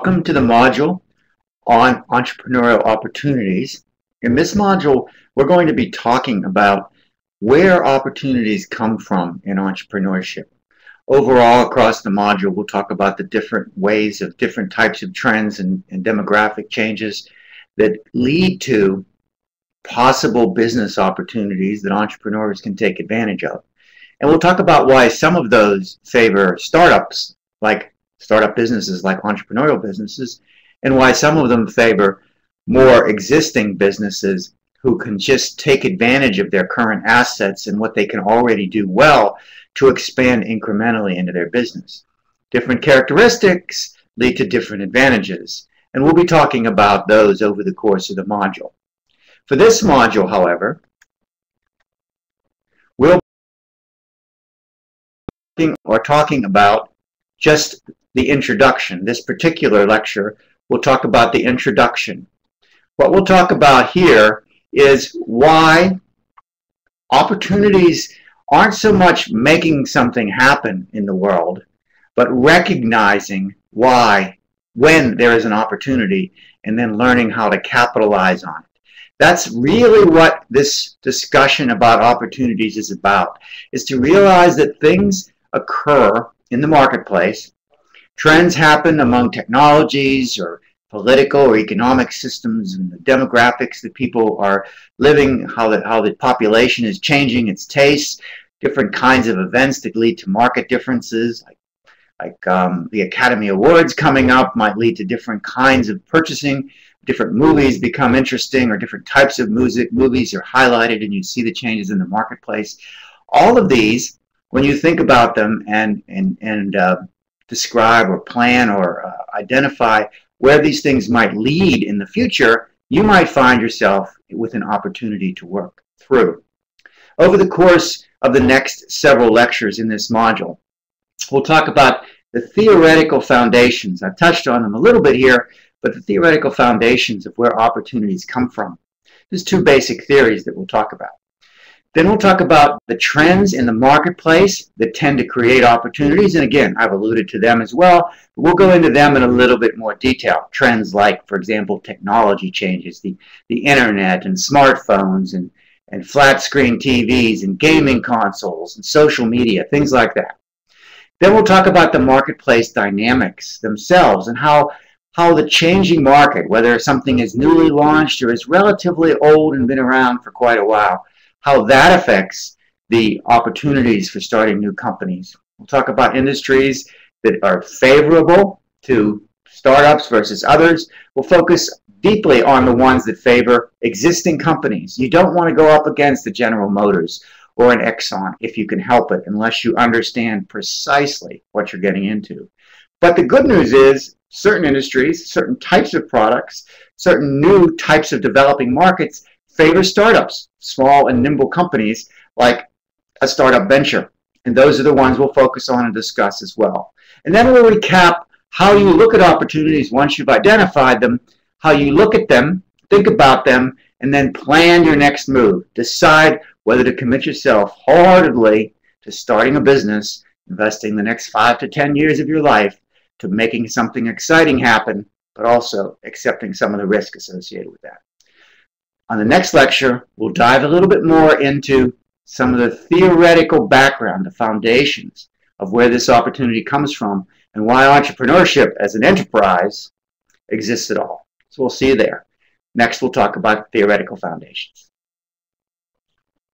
Welcome to the module on entrepreneurial opportunities. In this module, we're going to be talking about where opportunities come from in entrepreneurship. Overall, across the module, we'll talk about the different ways of different types of trends and demographic changes that lead to possible business opportunities that entrepreneurs can take advantage of. And we'll talk about why some of those favor startups, like startup businesses, like entrepreneurial businesses, and why some of them favor more existing businesses who can just take advantage of their current assets and what they can already do well to expand incrementally into their business. Different characteristics lead to different advantages, and we'll be talking about those over the course of the module. For this module, however, we'll be talking about just the introduction. This particular lecture will talk about the introduction. What we'll talk about here is why opportunities aren't so much making something happen in the world, but recognizing why, when there is an opportunity, and then learning how to capitalize on it. That's really what this discussion about opportunities is about, is to realize that things occur in the marketplace. Trends happen among technologies or political or economic systems and the demographics that people are living, how the population is changing its tastes, different kinds of events that lead to market differences, like the Academy Awards coming up might lead to different kinds of purchasing. Different movies become interesting, or different types of movies are highlighted, and you see the changes in the marketplace. All of these, when you think about them and describe or plan or identify where these things might lead in the future, you might find yourself with an opportunity to work through. Over the course of the next several lectures in this module, we'll talk about the theoretical foundations. I've touched on them a little bit here, but the theoretical foundations of where opportunities come from. There's two basic theories that we'll talk about. Then we'll talk about the trends in the marketplace that tend to create opportunities. And again, I've alluded to them as well. But we'll go into them in a little bit more detail. Trends like, for example, technology changes, the internet and smartphones and flat screen TVs and gaming consoles and social media, things like that. Then we'll talk about the marketplace dynamics themselves and how the changing market, whether something is newly launched or is relatively old and been around for quite a while, how that affects the opportunities for starting new companies. We'll talk about industries that are favorable to startups versus others. We'll focus deeply on the ones that favor existing companies. You don't want to go up against a General Motors or an Exxon if you can help it, unless you understand precisely what you're getting into. But the good news is certain industries, certain types of products, certain new types of developing markets favor startups, small and nimble companies like a startup venture. And those are the ones we'll focus on and discuss as well. And then we'll recap how you look at opportunities once you've identified them, how you look at them, think about them, and then plan your next move. Decide whether to commit yourself wholeheartedly to starting a business, investing the next 5 to 10 years of your life to making something exciting happen, but also accepting some of the risk associated with that. On the next lecture, we'll dive a little bit more into some of the theoretical background, the foundations of where this opportunity comes from and why entrepreneurship as an enterprise exists at all. So we'll see you there. Next, we'll talk about theoretical foundations.